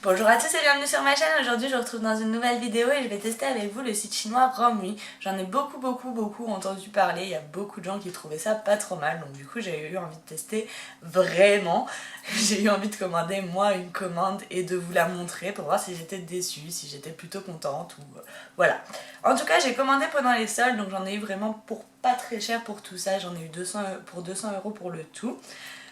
Bonjour à tous et bienvenue sur ma chaîne. Aujourd'hui je vous retrouve dans une nouvelle vidéo et je vais tester avec vous le site chinois Romwe. J'en ai beaucoup entendu parler, il y a beaucoup de gens qui trouvaient ça pas trop mal, donc du coup j'ai eu envie de tester vraiment. J'ai eu envie de commander moi une commande et de vous la montrer pour voir si j'étais déçue, si j'étais plutôt contente ou voilà. En tout cas j'ai commandé pendant les soldes, donc j'en ai eu vraiment pour pas très cher pour tout ça, j'en ai eu 200 € pour le tout.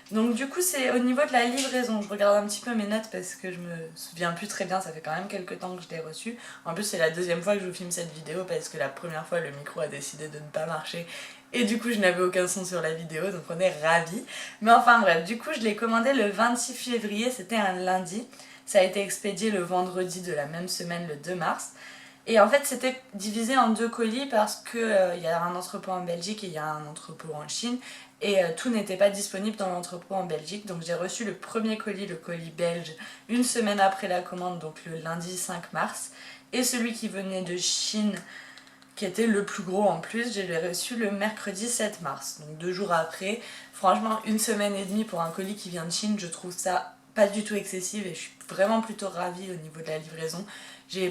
Donc du coup c'est au niveau de la livraison, je regarde un petit peu mes notes parce que je me souviens plus très bien, ça fait quand même quelques temps que je l'ai reçu. En plus c'est la deuxième fois que je vous filme cette vidéo parce que la première fois le micro a décidé de ne pas marcher et du coup je n'avais aucun son sur la vidéo, donc on est ravis. Mais enfin bref, du coup je l'ai commandé le 26 février, c'était un lundi. Ça a été expédié le vendredi de la même semaine, le 2 mars. Et en fait c'était divisé en deux colis parce que y a un entrepôt en Belgique et il y a un entrepôt en Chine. Et tout n'était pas disponible dans l'entrepôt en Belgique, donc j'ai reçu le premier colis, le colis belge, une semaine après la commande, donc le lundi 5 mars. Et celui qui venait de Chine, qui était le plus gros en plus, je l'ai reçu le mercredi 7 mars, donc 2 jours après. Franchement, une semaine et demie pour un colis qui vient de Chine, je trouve ça pas du tout excessif et je suis vraiment plutôt ravie au niveau de la livraison.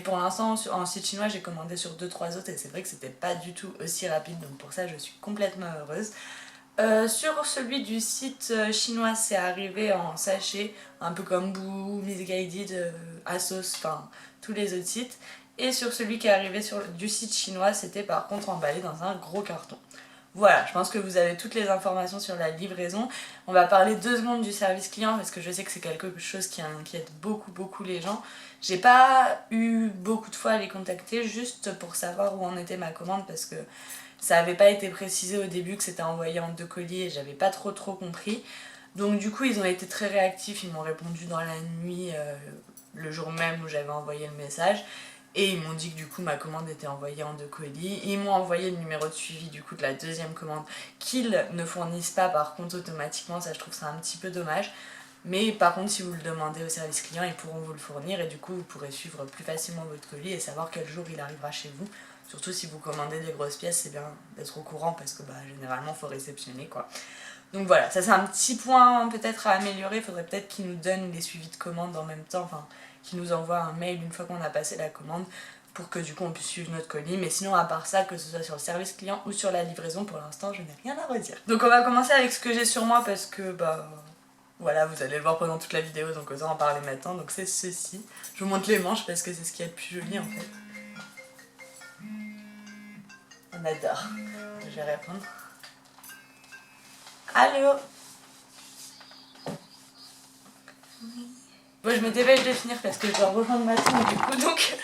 Pour l'instant, en site chinois, j'ai commandé sur 2-3 autres et c'est vrai que c'était pas du tout aussi rapide, donc pour ça je suis complètement heureuse. Sur celui du site chinois, c'est arrivé en sachet, un peu comme Boo, Missguided, Asos, enfin tous les autres sites. Et sur celui qui est arrivé du site chinois, c'était par contre emballé dans un gros carton. Voilà, je pense que vous avez toutes les informations sur la livraison. On va parler 2 secondes du service client parce que je sais que c'est quelque chose qui inquiète beaucoup les gens. J'ai pas eu beaucoup de fois à les contacter juste pour savoir où en était ma commande parce que ça avait pas été précisé au début que c'était envoyé en 2 colis et j'avais pas trop compris. Donc du coup ils ont été très réactifs, ils m'ont répondu dans la nuit, le jour même où j'avais envoyé le message. Et ils m'ont dit que du coup ma commande était envoyée en 2 colis. Ils m'ont envoyé le numéro de suivi du coup de la deuxième commande qu'ils ne fournissent pas par contre automatiquement, ça je trouve ça un petit peu dommage. Mais par contre si vous le demandez au service client ils pourront vous le fournir et du coup vous pourrez suivre plus facilement votre colis et savoir quel jour il arrivera chez vous. Surtout si vous commandez des grosses pièces, c'est bien d'être au courant parce que généralement il faut réceptionner quoi. Donc voilà, ça c'est un petit point peut-être à améliorer, il faudrait peut-être qu'ils nous donnent les suivis de commande en même temps, enfin qu'ils nous envoient un mail une fois qu'on a passé la commande pour que du coup on puisse suivre notre colis. Mais sinon à part ça, que ce soit sur le service client ou sur la livraison, pour l'instant je n'ai rien à redire. Donc on va commencer avec ce que j'ai sur moi parce que voilà, vous allez le voir pendant toute la vidéo donc autant en parler maintenant. Donc c'est ceci, je vous montre les manches parce que c'est ce qui est le plus joli en fait. On adore. Je vais répondre. Allô? Bon, je me dépêche de finir parce que je dois rejoindre ma tante du coup, donc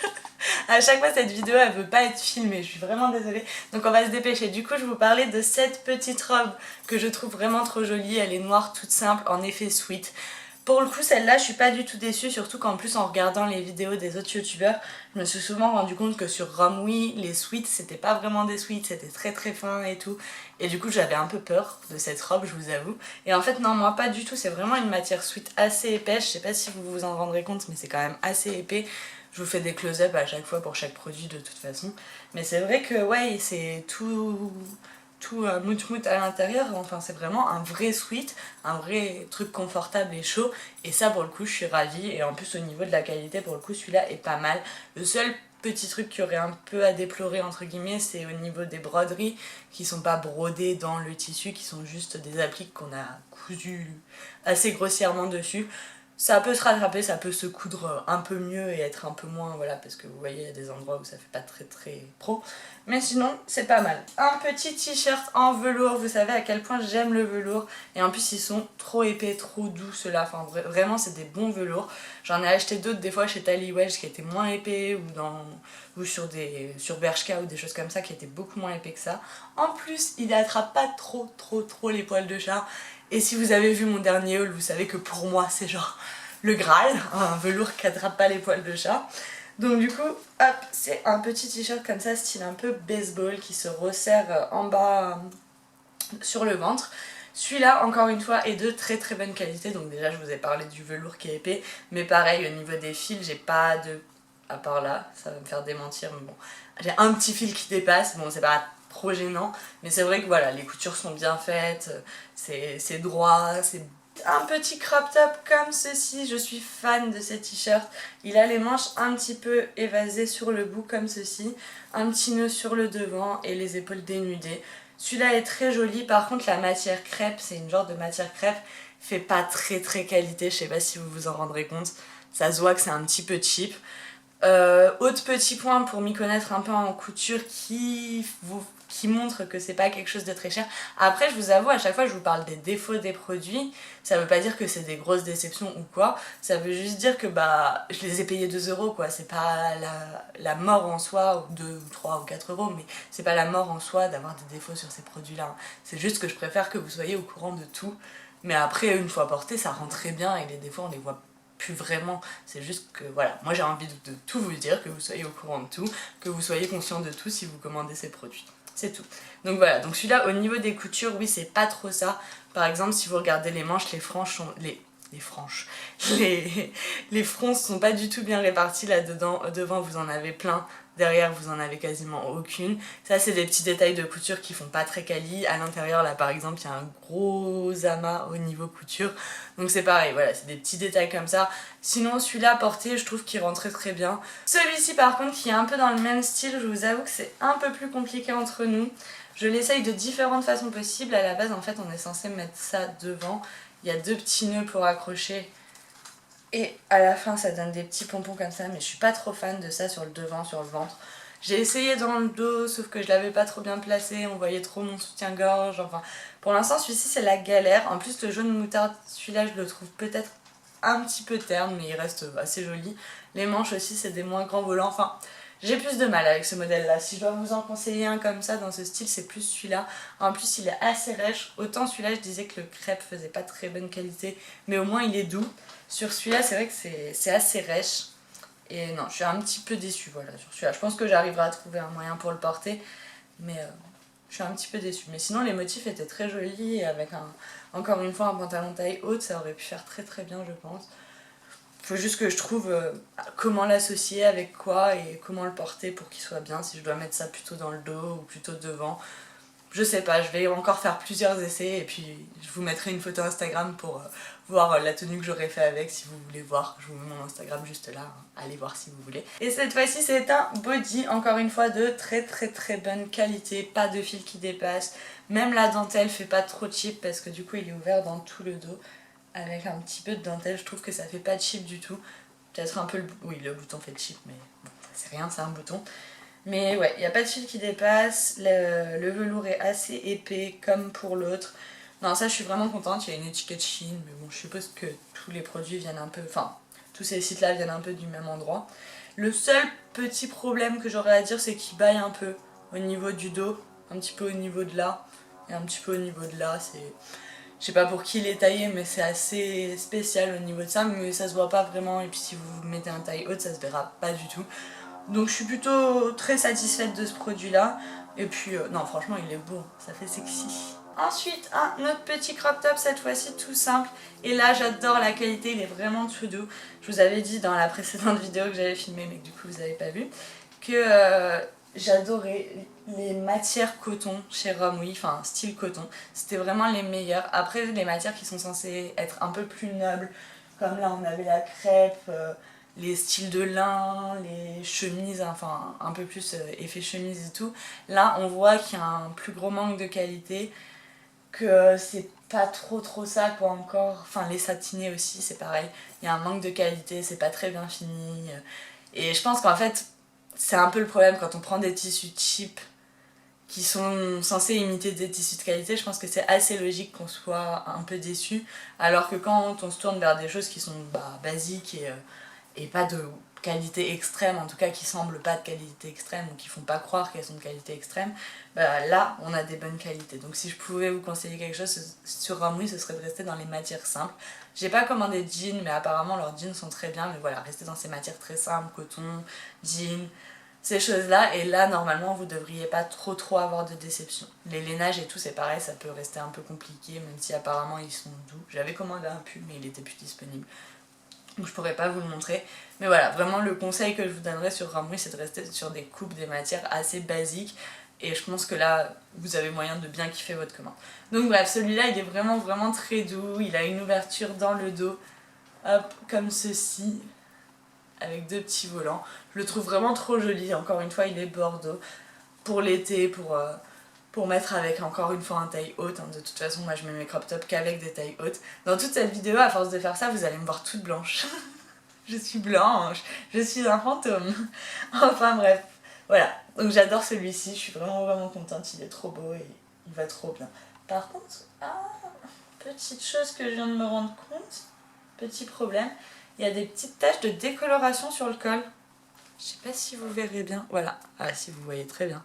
à chaque fois cette vidéo elle veut pas être filmée, je suis vraiment désolée. Donc on va se dépêcher. Du coup je vais vous parler de cette petite robe que je trouve vraiment trop jolie. Elle est noire toute simple, en effet sweat. Pour le coup celle-là je suis pas du tout déçue, surtout qu'en plus en regardant les vidéos des autres youtubeurs, je me suis souvent rendu compte que sur Romwe les sweats c'était pas vraiment des sweats, c'était très fin et tout. Et du coup j'avais un peu peur de cette robe, je vous avoue. Et en fait non, moi pas du tout, c'est vraiment une matière sweat assez épaisse, je sais pas si vous vous en rendrez compte mais c'est quand même assez épais. Je vous fais des close-up à chaque fois pour chaque produit de toute façon. Mais c'est vrai que ouais, c'est tout mout à l'intérieur, enfin c'est vraiment un vrai sweat, un vrai truc confortable et chaud, et ça pour le coup je suis ravie. Et en plus au niveau de la qualité pour le coup celui-là est pas mal. Le seul petit truc qui aurait un peu à déplorer entre guillemets, c'est au niveau des broderies qui sont pas brodées dans le tissu, qui sont juste des appliques qu'on a cousues assez grossièrement dessus. Ça peut se rattraper, ça peut se coudre un peu mieux et être un peu moins, voilà, parce que vous voyez, il y a des endroits où ça fait pas très pro. Mais sinon, c'est pas mal. Un petit t-shirt en velours, vous savez à quel point j'aime le velours. Et en plus, ils sont trop épais, trop doux ceux-là. Enfin, vraiment, c'est des bons velours. J'en ai acheté d'autres des fois chez Tally Welch qui étaient moins épais ou sur Bershka ou des choses comme ça qui étaient beaucoup moins épais que ça. En plus, il n'attrape pas trop les poils de chat. Et si vous avez vu mon dernier haul, vous savez que pour moi c'est genre le Graal, un velours qui attrape pas les poils de chat. Donc du coup, hop, c'est un petit t-shirt comme ça, style un peu baseball, qui se resserre en bas sur le ventre. Celui-là, encore une fois, est de très bonne qualité. Donc déjà, je vous ai parlé du velours qui est épais. Mais pareil, au niveau des fils, j'ai pas de... À part là, ça va me faire démentir, mais bon. J'ai un petit fil qui dépasse, bon c'est pas trop gênant. Mais c'est vrai que voilà, les coutures sont bien faites, c'est droit, c'est un petit crop top comme ceci, je suis fan de ce t-shirt. Il a les manches un petit peu évasées sur le bout comme ceci, un petit nœud sur le devant et les épaules dénudées. Celui-là est très joli, par contre la matière crêpe, c'est une genre de matière crêpe, fait pas très qualité, je sais pas si vous vous en rendrez compte. Ça se voit que c'est un petit peu cheap. Autre petit point pour m'y connaître un peu en couture qui montre que c'est pas quelque chose de très cher. Après je vous avoue, à chaque fois je vous parle des défauts des produits, ça veut pas dire que c'est des grosses déceptions ou quoi, ça veut juste dire que bah je les ai payés 2 euros quoi, c'est pas la mort en soi, ou 2 ou 3 ou 4 euros, mais c'est pas la mort en soi d'avoir des défauts sur ces produits là. C'est juste que je préfère que vous soyez au courant de tout, mais après une fois porté ça rend très bien et les défauts on les voit plus vraiment, c'est juste que voilà, moi j'ai envie de tout vous dire, que vous soyez au courant de tout, que vous soyez conscient de tout si vous commandez ces produits, c'est tout. Donc voilà, donc celui-là au niveau des coutures, oui c'est pas trop ça, par exemple si vous regardez les manches, les franges sont... les franges, les fronces sont pas du tout bien réparties là-dedans, devant vous en avez plein, derrière vous en avez quasiment aucune. Ça c'est des petits détails de couture qui font pas très quali. À l'intérieur là par exemple il y a un gros amas au niveau couture. Donc c'est pareil, voilà, c'est des petits détails comme ça. Sinon celui-là porté je trouve qu'il rentrait très bien. Celui-ci par contre qui est un peu dans le même style, je vous avoue que c'est un peu plus compliqué entre nous. Je l'essaye de différentes façons possibles. À la base en fait on est censé mettre ça devant. Il y a 2 petits nœuds pour accrocher. Et à la fin ça donne des petits pompons comme ça, mais je suis pas trop fan de ça sur le devant, sur le ventre. J'ai essayé dans le dos, sauf que je l'avais pas trop bien placé, on voyait trop mon soutien-gorge, enfin... Pour l'instant celui-ci c'est la galère, en plus le jaune moutarde, celui-là je le trouve peut-être un petit peu terne, mais il reste assez joli. Les manches aussi c'est des moins grands volants, enfin... J'ai plus de mal avec ce modèle-là. Si je dois vous en conseiller un comme ça dans ce style, c'est plus celui-là. En plus, il est assez rêche. Autant celui-là, je disais que le crêpe faisait pas très bonne qualité, mais au moins il est doux. Sur celui-là, c'est vrai que c'est assez rêche. Et non, je suis un petit peu déçue voilà, sur celui-là. Je pense que j'arriverai à trouver un moyen pour le porter, mais je suis un petit peu déçue. Mais sinon, les motifs étaient très jolis, et avec encore une fois un pantalon taille haute, ça aurait pu faire très bien, je pense. Faut juste que je trouve comment l'associer avec quoi et comment le porter pour qu'il soit bien, si je dois mettre ça plutôt dans le dos ou plutôt devant. Je sais pas, je vais encore faire plusieurs essais et puis je vous mettrai une photo Instagram pour voir la tenue que j'aurais fait avec si vous voulez voir. Je vous mets mon Instagram juste là, hein. Allez voir si vous voulez. Et cette fois-ci c'est un body, encore une fois de très bonne qualité, pas de fil qui dépasse. Même la dentelle fait pas trop cheap parce que du coup il est ouvert dans tout le dos. Avec un petit peu de dentelle, je trouve que ça fait pas cheap du tout. Peut-être un peu le... Oui, le bouton fait cheap, mais bon, c'est rien, c'est un bouton. Mais ouais, il n'y a pas de fil qui dépasse, le velours est assez épais comme pour l'autre. Non, ça je suis vraiment contente, il y a une étiquette Chine, mais bon, je suppose que tous les produits viennent un peu... Enfin, tous ces sites-là viennent un peu du même endroit. Le seul petit problème que j'aurais à dire, c'est qu'il baille un peu au niveau du dos, un petit peu au niveau de là, et un petit peu au niveau de là, c'est... Je sais pas pour qui il est taillé, mais c'est assez spécial au niveau de ça, mais ça se voit pas vraiment, et puis si vous mettez un taille haute, ça se verra pas du tout. Donc je suis plutôt très satisfaite de ce produit là, et puis non franchement il est beau, ça fait sexy. Ensuite un autre petit crop top, cette fois-ci tout simple, et là j'adore la qualité, il est vraiment tout doux. Je vous avais dit dans la précédente vidéo que j'avais filmée mais que du coup vous avez pas vu, que j'adorais les matières coton chez Romwe, enfin style coton, c'était vraiment les meilleures. Après les matières qui sont censées être un peu plus nobles, comme là on avait la crêpe, les styles de lin, les chemises, enfin un peu plus effet chemise et tout, là on voit qu'il y a un plus gros manque de qualité, que c'est pas trop ça quoi encore, enfin les satinés aussi c'est pareil, il y a un manque de qualité, c'est pas très bien fini, et je pense qu'en fait c'est un peu le problème quand on prend des tissus cheap qui sont censés imiter des tissus de qualité, je pense que c'est assez logique qu'on soit un peu déçu, alors que quand on se tourne vers des choses qui sont basiques et pas de qualité extrême, en tout cas qui semblent pas de qualité extrême ou qui font pas croire qu'elles sont de qualité extrême, là on a des bonnes qualités. Donc si je pouvais vous conseiller quelque chose sur Romwe, ce serait de rester dans les matières simples. J'ai pas commandé de jeans, mais apparemment leurs jeans sont très bien, mais voilà, restez dans ces matières très simples, coton, jeans, ces choses-là, et là normalement vous devriez pas trop avoir de déception. Les lainages et tout c'est pareil, ça peut rester un peu compliqué, même si apparemment ils sont doux. J'avais commandé un pull mais il était plus disponible, donc je pourrais pas vous le montrer. Mais voilà, vraiment le conseil que je vous donnerais sur Romwe, c'est de rester sur des coupes, des matières assez basiques, Et je pense que là, vous avez moyen de bien kiffer votre commande. Donc bref, celui-là, il est vraiment vraiment très doux. Il a une ouverture dans le dos, hop, comme ceci, avec deux petits volants. Je le trouve vraiment trop joli. Encore une fois, il est bordeaux. Pour l'été, pour mettre avec encore une fois un taille haute. Hein. De toute façon, moi je mets mes crop tops qu'avec des tailles hautes. Dans toute cette vidéo, à force de faire ça, vous allez me voir toute blanche. Je suis blanche, je suis un fantôme. Enfin bref, voilà. Donc j'adore celui-ci, je suis vraiment vraiment contente, il est trop beau et il va trop bien. Par contre, petite chose que je viens de me rendre compte, petit problème, il y a des petites taches de décoloration sur le col. Je sais pas si vous verrez bien, voilà. Ah si, vous voyez très bien.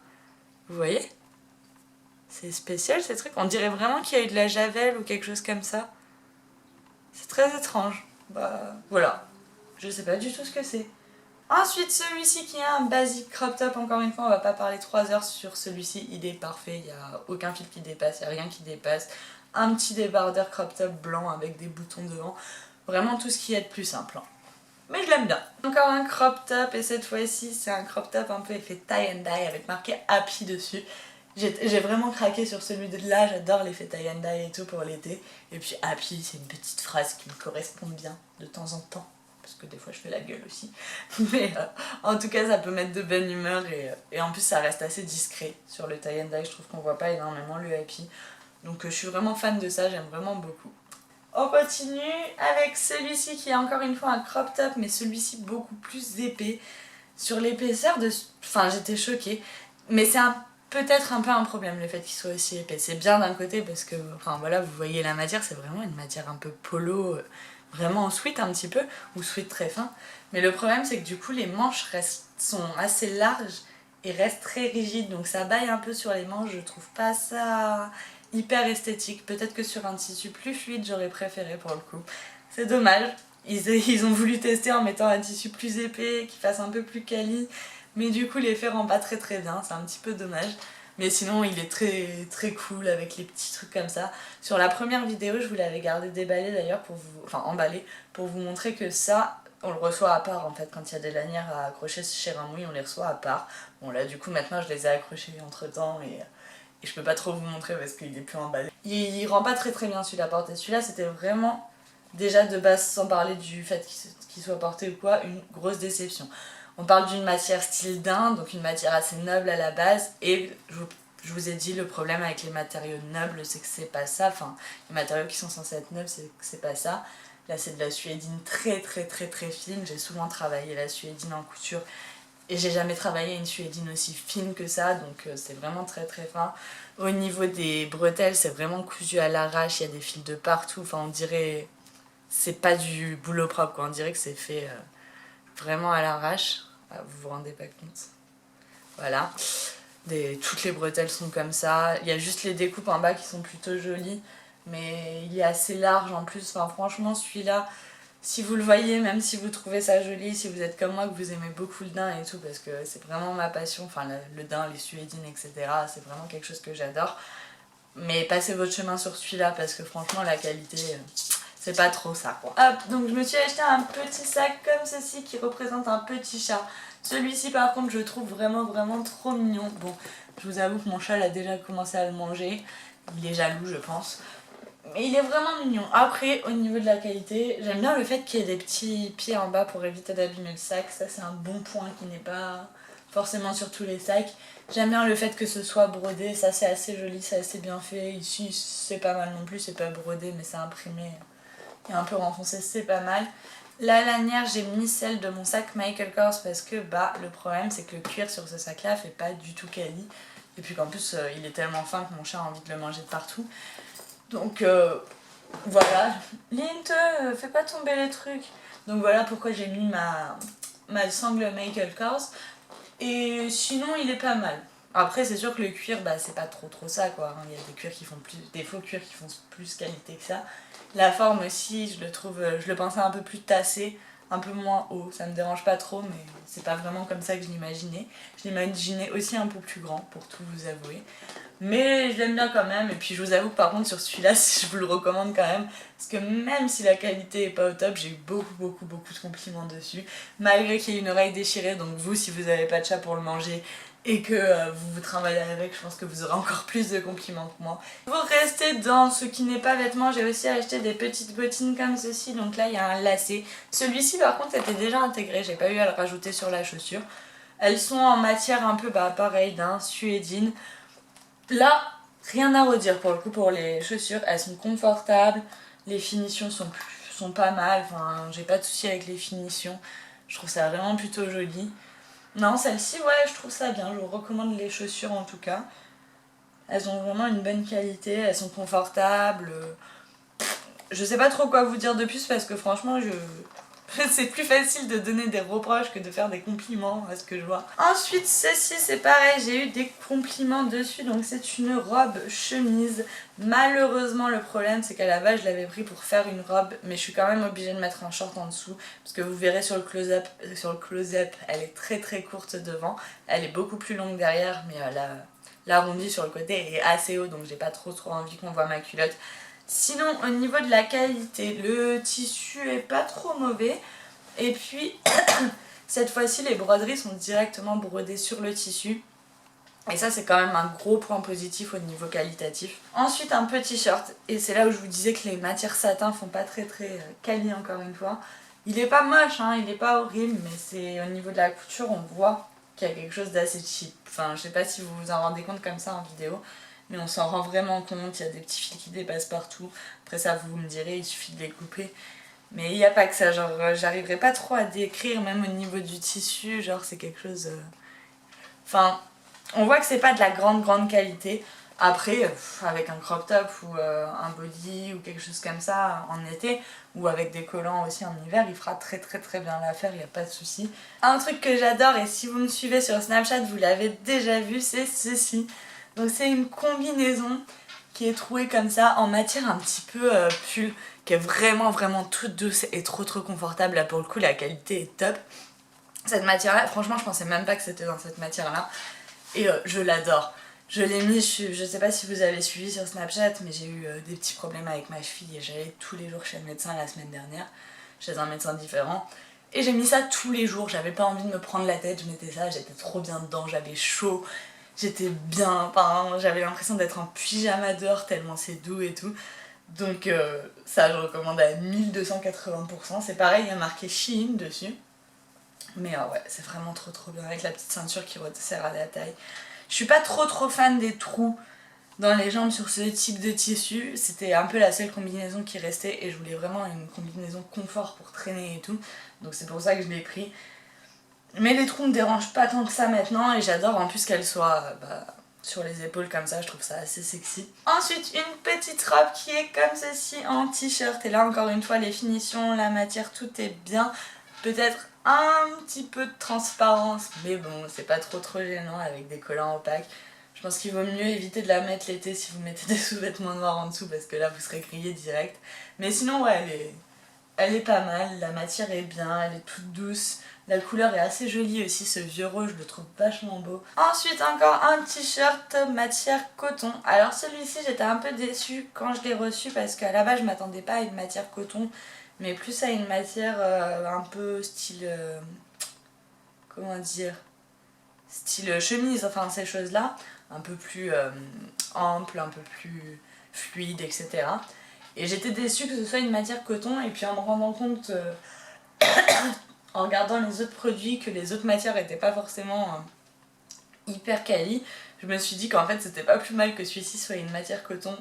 Vous voyez? C'est spécial ces trucs, on dirait vraiment qu'il y a eu de la javel ou quelque chose comme ça. C'est très étrange. Bah voilà. Je sais pas du tout ce que c'est. Ensuite, celui-ci qui est un basic crop top, encore une fois, on va pas parler 3 heures sur celui-ci, il est parfait, il n'y a aucun fil qui dépasse, il n'y a rien qui dépasse. Un petit débardeur crop top blanc avec des boutons devant, vraiment tout ce qui est de plus simple. Hein. Mais je l'aime bien. Encore un crop top, et cette fois-ci, c'est un crop top un peu effet tie and dye avec marqué Happy dessus. J'ai vraiment craqué sur celui de là, j'adore l'effet tie and dye et tout pour l'été. Et puis Happy, c'est une petite phrase qui me correspond bien de temps en temps. Parce que des fois je fais la gueule aussi. Mais en tout cas ça peut mettre de bonne humeur et en plus ça reste assez discret sur le tie and dye. Je trouve qu'on voit pas énormément le Happy. Donc je suis vraiment fan de ça, j'aime vraiment beaucoup. On continue avec celui-ci qui est encore une fois un crop top mais celui-ci beaucoup plus épais. Sur l'épaisseur de... Enfin j'étais choquée. Mais c'est peut-être un peu un problème le fait qu'il soit aussi épais. C'est bien d'un côté parce que, enfin voilà, vous voyez la matière, c'est vraiment une matière un peu polo, vraiment en sweat un petit peu, ou sweat très fin. Mais le problème c'est que du coup les manches sont assez larges et restent très rigides, donc ça baille un peu sur les manches, je trouve pas ça hyper esthétique. Peut-être que sur un tissu plus fluide j'aurais préféré pour le coup. C'est dommage, ils ont voulu tester en mettant un tissu plus épais, qui fasse un peu plus quali. Mais du coup l'effet rend pas très très bien, c'est un petit peu dommage. Mais sinon il est très très cool avec les petits trucs comme ça. Sur la première vidéo je vous l'avais gardé déballé d'ailleurs pour vous... Enfin emballé pour vous montrer que ça on le reçoit à part en fait. Quand il y a des lanières à accrocher chez Ramouille on les reçoit à part. Bon là du coup maintenant je les ai accrochés entre temps et je peux pas trop vous montrer parce qu'il est plus emballé. Il rend pas très très bien celui-là porté. Celui-là c'était vraiment déjà de base sans parler du fait qu'il soit porté ou quoi une grosse déception. On parle d'une matière style daim, donc une matière assez noble à la base, et je vous ai dit le problème avec les matériaux nobles c'est que c'est pas ça, enfin les matériaux qui sont censés être nobles c'est que c'est pas ça. Là c'est de la suédine très très très très fine, j'ai souvent travaillé la suédine en couture et j'ai jamais travaillé une suédine aussi fine que ça, donc c'est vraiment très très fin. Au niveau des bretelles c'est vraiment cousu à l'arrache, il y a des fils de partout, enfin on dirait c'est pas du boulot propre quoi, on dirait que c'est fait vraiment à l'arrache. Ah, vous vous rendez pas compte. Voilà. Toutes les bretelles sont comme ça. Il y a juste les découpes en bas qui sont plutôt jolies. Mais il est assez large en plus. Enfin, franchement, celui-là, si vous le voyez, même si vous trouvez ça joli, si vous êtes comme moi, que vous aimez beaucoup le daim et tout, parce que c'est vraiment ma passion. Enfin, le daim, les suédines, etc. C'est vraiment quelque chose que j'adore. Mais passez votre chemin sur celui-là parce que franchement, la qualité... c'est pas trop ça quoi. Hop, donc je me suis acheté un petit sac comme ceci qui représente un petit chat. Celui-ci par contre je le trouve vraiment vraiment trop mignon. Bon, je vous avoue que mon chat a déjà commencé à le manger. Il est jaloux je pense. Mais il est vraiment mignon. Après, au niveau de la qualité, j'aime bien le fait qu'il y ait des petits pieds en bas pour éviter d'abîmer le sac. Ça c'est un bon point qui n'est pas forcément sur tous les sacs. J'aime bien le fait que ce soit brodé. Ça c'est assez joli, c'est assez bien fait. Ici c'est pas mal non plus, c'est pas brodé mais c'est imprimé. Et un peu renfoncé, c'est pas mal. La lanière, j'ai mis celle de mon sac Michael Kors parce que bah le problème c'est que le cuir sur ce sac là fait pas du tout quali. Et puis qu'en plus il est tellement fin que mon chat a envie de le manger de partout. Donc voilà. Lint, fais pas tomber les trucs. Donc voilà pourquoi j'ai mis ma sangle Michael Kors. Et sinon il est pas mal. Après c'est sûr que le cuir bah c'est pas trop ça quoi. Il y a des cuirs qui font plus. Des faux cuirs qui font plus qualité que ça. La forme aussi, je le trouve, je le pensais un peu plus tassé, un peu moins haut. Ça me dérange pas trop, mais c'est pas vraiment comme ça que je l'imaginais. Je l'imaginais aussi un peu plus grand, pour tout vous avouer. Mais je l'aime bien quand même. Et puis je vous avoue que par contre sur celui-là, je vous le recommande quand même. Parce que même si la qualité est pas au top, j'ai eu beaucoup de compliments dessus. Malgré qu'il y ait une oreille déchirée, donc vous, si vous avez pas de chat pour le manger, et que vous vous trimballez avec, je pense que vous aurez encore plus de compliments que moi. Pour rester dans ce qui n'est pas vêtements, j'ai aussi acheté des petites bottines comme ceci. Donc là il y a un lacet. Celui-ci par contre était déjà intégré, j'ai pas eu à le rajouter sur la chaussure. Elles sont en matière un peu pareil d'un suédine. Là, rien à redire pour le coup pour les chaussures, elles sont confortables, les finitions sont pas mal, enfin j'ai pas de soucis avec les finitions. Je trouve ça vraiment plutôt joli. Non, celle-ci, ouais, je trouve ça bien. Je vous recommande les chaussures en tout cas. Elles ont vraiment une bonne qualité, elles sont confortables. Je sais pas trop quoi vous dire de plus parce que franchement, c'est plus facile de donner des reproches que de faire des compliments à ce que je vois. Ensuite, ceci, c'est pareil, j'ai eu des compliments dessus. Donc c'est une robe chemise. Malheureusement, le problème, c'est qu'à la base, je l'avais pris pour faire une robe. Mais je suis quand même obligée de mettre un short en dessous. Parce que vous verrez sur le close-up, elle est très très courte devant. Elle est beaucoup plus longue derrière, mais l'arrondi sur le côté est assez haut. Donc j'ai pas trop envie qu'on voit ma culotte. Sinon, au niveau de la qualité, le tissu est pas trop mauvais. Et puis, cette fois-ci, les broderies sont directement brodées sur le tissu. Et ça, c'est quand même un gros point positif au niveau qualitatif. Ensuite, un petit short. Et c'est là où je vous disais que les matières satin font pas très quali encore une fois. Il est pas moche, hein, il est pas horrible, mais c'est au niveau de la couture, on voit qu'il y a quelque chose d'assez cheap. Enfin, je sais pas si vous vous en rendez compte comme ça en vidéo. Mais on s'en rend vraiment compte, il y a des petits fils qui dépassent partout. Après ça, vous me direz, il suffit de les couper. Mais il n'y a pas que ça, genre j'arriverai pas trop à décrire, même au niveau du tissu, genre c'est quelque chose... Enfin, on voit que c'est pas de la grande qualité. Après, avec un crop top ou un body ou quelque chose comme ça en été, ou avec des collants aussi en hiver, il fera très bien l'affaire, il n'y a pas de souci. Un truc que j'adore, et si vous me suivez sur Snapchat, vous l'avez déjà vu, c'est ceci. Donc c'est une combinaison qui est trouée comme ça en matière un petit peu pull, qui est vraiment toute douce et trop confortable. Là pour le coup la qualité est top. Cette matière là, franchement je pensais même pas que c'était dans cette matière là. Et je l'adore. Je l'ai mis, je sais pas si vous avez suivi sur Snapchat, mais j'ai eu des petits problèmes avec ma cheville et j'allais tous les jours chez le médecin la semaine dernière, chez un médecin différent. Et j'ai mis ça tous les jours, j'avais pas envie de me prendre la tête, je mettais ça, j'étais trop bien dedans, j'avais chaud. J'étais bien, enfin, j'avais l'impression d'être en pyjama dehors tellement c'est doux et tout. Donc ça je recommande à 1280%. C'est pareil, il y a marqué Shein dessus. Mais ouais, c'est vraiment trop bien avec la petite ceinture qui resserre à la taille. Je suis pas trop fan des trous dans les jambes sur ce type de tissu. C'était un peu la seule combinaison qui restait et je voulais vraiment une combinaison confort pour traîner et tout. Donc c'est pour ça que je l'ai pris. Mais les trous me dérangent pas tant que ça maintenant et j'adore en plus qu'elle soit sur les épaules comme ça, je trouve ça assez sexy. Ensuite, une petite robe qui est comme ceci en t-shirt et là encore une fois les finitions, la matière, tout est bien. Peut-être un petit peu de transparence mais bon, c'est pas trop gênant avec des collants opaques. Je pense qu'il vaut mieux éviter de la mettre l'été si vous mettez des sous-vêtements noirs en dessous parce que là vous serez grillé direct. Mais sinon ouais, elle est pas mal, la matière est bien, elle est toute douce. La couleur est assez jolie aussi, ce vieux rose, je le trouve vachement beau. Ensuite, encore un t-shirt matière coton. Alors celui-ci, j'étais un peu déçue quand je l'ai reçu parce qu'à la base, je m'attendais pas à une matière coton, mais plus à une matière un peu style... comment dire, style chemise, enfin ces choses-là. Un peu plus ample, un peu plus fluide, etc. Et j'étais déçue que ce soit une matière coton et puis en me rendant compte... en regardant les autres produits que les autres matières n'étaient pas forcément hyper quali, je me suis dit qu'en fait c'était pas plus mal que celui-ci soit une matière coton,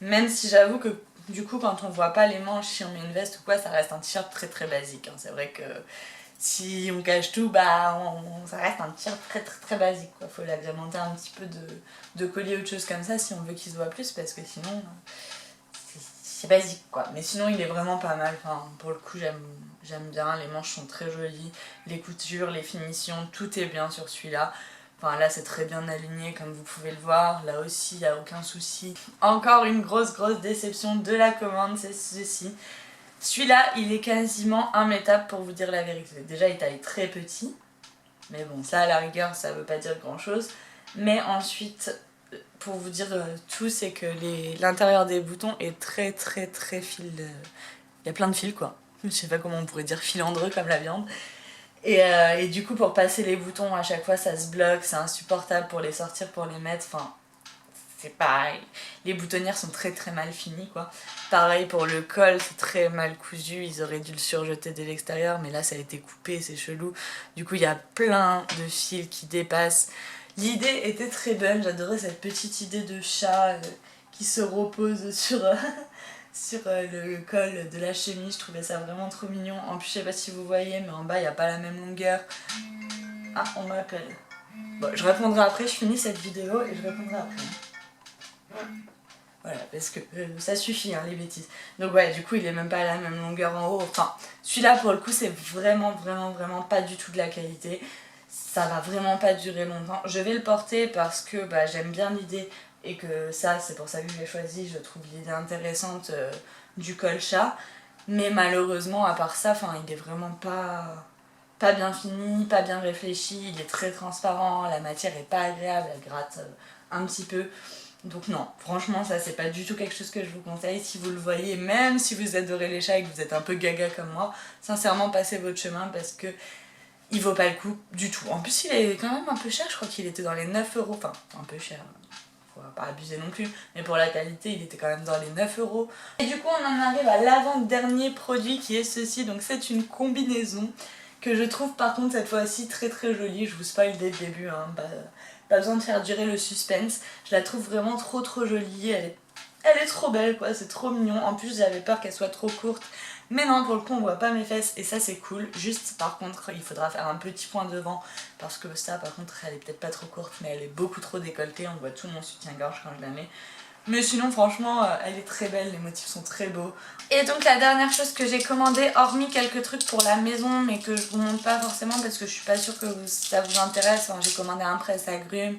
même si j'avoue que du coup quand on voit pas les manches, si on met une veste ou quoi, ça reste un t-shirt très basique, hein. C'est vrai que si on cache tout, ça reste un t-shirt très basique, quoi. Faut l'agrémenter un petit peu de collier ou de choses comme ça si on veut qu'il se voit plus parce que sinon... c'est basique quoi, mais sinon il est vraiment pas mal, enfin, pour le coup j'aime bien, les manches sont très jolies, les coutures, les finitions, tout est bien sur celui-là. Enfin là c'est très bien aligné comme vous pouvez le voir, là aussi il n'y a aucun souci. Encore une grosse déception de la commande, c'est ceci. Celui-là il est quasiment immétable pour vous dire la vérité. Déjà il taille très petit, mais bon ça à la rigueur ça veut pas dire grand chose. Mais ensuite... pour vous dire tout, c'est que l'intérieur des boutons est très fil... Il y a plein de fils quoi. Je sais pas comment on pourrait dire filandreux comme la viande. Et du coup pour passer les boutons à chaque fois ça se bloque, c'est insupportable pour les sortir, pour les mettre, enfin c'est pareil. Les boutonnières sont très très mal finies quoi. Pareil pour le col, c'est très mal cousu, ils auraient dû le surjeter dès l'extérieur mais là ça a été coupé, c'est chelou. Du coup il y a plein de fils qui dépassent. L'idée était très bonne, j'adorais cette petite idée de chat qui se repose sur, sur le col de la chemise, je trouvais ça vraiment trop mignon. En plus je sais pas si vous voyez mais en bas il n'y a pas la même longueur. Ah on m'appelle. Bon je répondrai après, je finis cette vidéo et je répondrai après. Voilà, parce que ça suffit hein, les bêtises. Donc ouais, du coup il est même pas à la même longueur en haut. Enfin, celui-là pour le coup c'est vraiment pas du tout de la qualité. Ça va vraiment pas durer longtemps. Je vais le porter parce que bah, j'aime bien l'idée et que ça, c'est pour ça que je l'ai choisi. Je trouve l'idée intéressante du col chat. Mais malheureusement, à part ça, il est vraiment pas bien fini, pas bien réfléchi. Il est très transparent, la matière est pas agréable, elle gratte un petit peu. Donc non, franchement ça c'est pas du tout quelque chose que je vous conseille. Si vous le voyez, même si vous adorez les chats et que vous êtes un peu gaga comme moi, sincèrement passez votre chemin parce que il vaut pas le coup du tout. En plus il est quand même un peu cher, je crois qu'il était dans les 9 €, enfin un peu cher, faut pas abuser non plus, mais pour la qualité il était quand même dans les 9 €. Et du coup on en arrive à l'avant-dernier produit qui est ceci, donc c'est une combinaison que je trouve par contre cette fois-ci très très jolie, je vous spoil dès le début, hein, pas besoin de faire durer le suspense, je la trouve vraiment trop jolie, elle est trop belle quoi, c'est trop mignon, en plus j'avais peur qu'elle soit trop courte, mais non pour le coup on voit pas mes fesses et ça c'est cool, juste par contre il faudra faire un petit point devant parce que ça par contre elle est peut-être pas trop courte mais elle est beaucoup trop décolletée, on voit tout mon soutien-gorge quand je la mets. Mais sinon franchement elle est très belle, les motifs sont très beaux. Et donc la dernière chose que j'ai commandé, hormis quelques trucs pour la maison mais que je vous montre pas forcément parce que je suis pas sûre que ça vous intéresse, j'ai commandé un presse-agrumes,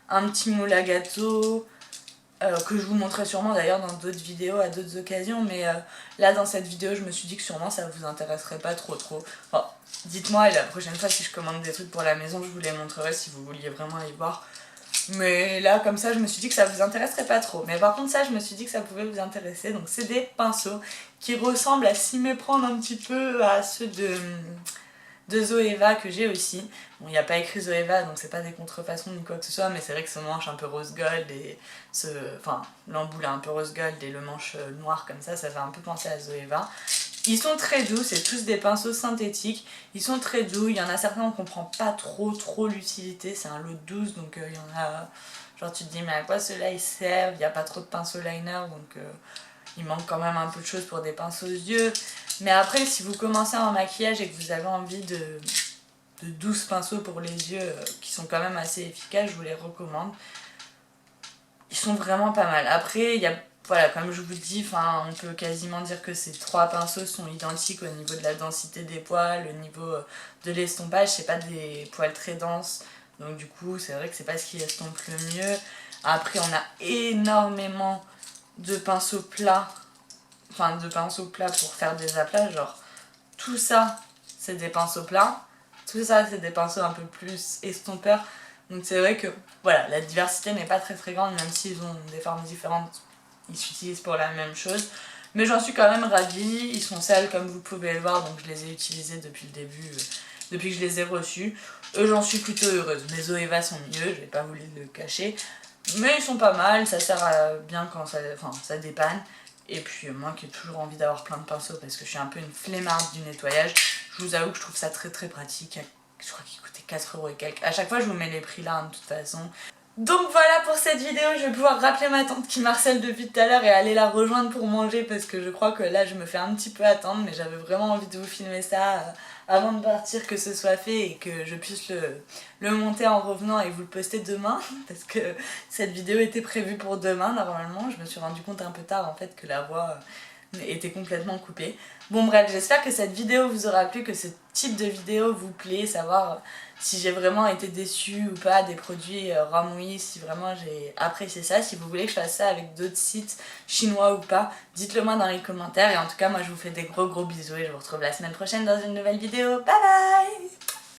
un petit moule à gâteau, que je vous montrerai sûrement d'ailleurs dans d'autres vidéos à d'autres occasions, mais là dans cette vidéo je me suis dit que sûrement ça vous intéresserait pas trop. Enfin, dites-moi et la prochaine fois si je commande des trucs pour la maison je vous les montrerai si vous vouliez vraiment aller voir. Mais là comme ça je me suis dit que ça vous intéresserait pas trop. Mais par contre ça je me suis dit que ça pouvait vous intéresser. Donc c'est des pinceaux qui ressemblent à s'y méprendre un petit peu à ceux de Zoeva que j'ai aussi. Bon il n'y a pas écrit Zoeva donc c'est pas des contrefaçons ni quoi que ce soit, mais c'est vrai que ce manche un peu rose gold et l'embout là un peu rose gold et le manche noir comme ça fait un peu penser à Zoeva. Ils sont très doux, c'est tous des pinceaux synthétiques, ils sont très doux, il y en a certains on comprend pas trop l'utilité, c'est un lot de 12 donc il y en a, genre tu te dis mais à quoi ceux-là ils servent, il n'y a pas trop de pinceaux liner donc il manque quand même un peu de choses pour des pinceaux aux yeux. Mais après si vous commencez en maquillage et que vous avez envie de 12 pinceaux pour les yeux qui sont quand même assez efficaces, je vous les recommande. Ils sont vraiment pas mal. Après il y a voilà, comme je vous dis, on peut quasiment dire que ces trois pinceaux sont identiques au niveau de la densité des poils, au niveau de l'estompage, c'est pas des poils très denses, donc du coup c'est vrai que c'est pas ce qui estompe le mieux. Après on a énormément de pinceaux plats, pour faire des aplats, genre tout ça c'est des pinceaux plats, tout ça c'est des pinceaux un peu plus estompeurs, donc c'est vrai que voilà, la diversité n'est pas très grande même s'ils ont des formes différentes. Ils s'utilisent pour la même chose, mais j'en suis quand même ravie. Ils sont sales comme vous pouvez le voir, donc je les ai utilisés depuis le début, depuis que je les ai reçus. J'en suis plutôt heureuse. Mes Zoeva sont mieux, je vais pas vous le cacher, mais ils sont pas mal, ça sert à bien quand ça dépanne. Et puis moi qui ai toujours envie d'avoir plein de pinceaux parce que je suis un peu une flemmarde du nettoyage, je vous avoue que je trouve ça très pratique. Je crois qu'il coûtait 4 € et quelques. À chaque fois je vous mets les prix là de toute façon. Donc voilà pour cette vidéo, je vais pouvoir rappeler ma tante qui m'harcèle depuis tout à l'heure et aller la rejoindre pour manger parce que je crois que là je me fais un petit peu attendre, mais j'avais vraiment envie de vous filmer ça avant de partir, que ce soit fait et que je puisse le monter en revenant et vous le poster demain parce que cette vidéo était prévue pour demain normalement. Je me suis rendu compte un peu tard en fait que la voix était complètement coupée. Bon bref, j'espère que cette vidéo vous aura plu, que ce type de vidéo vous plaît, savoir si j'ai vraiment été déçue ou pas des produits Ramui, si vraiment j'ai apprécié ça, si vous voulez que je fasse ça avec d'autres sites chinois ou pas, dites-le moi dans les commentaires. Et en tout cas moi je vous fais des gros bisous et je vous retrouve la semaine prochaine dans une nouvelle vidéo. Bye bye!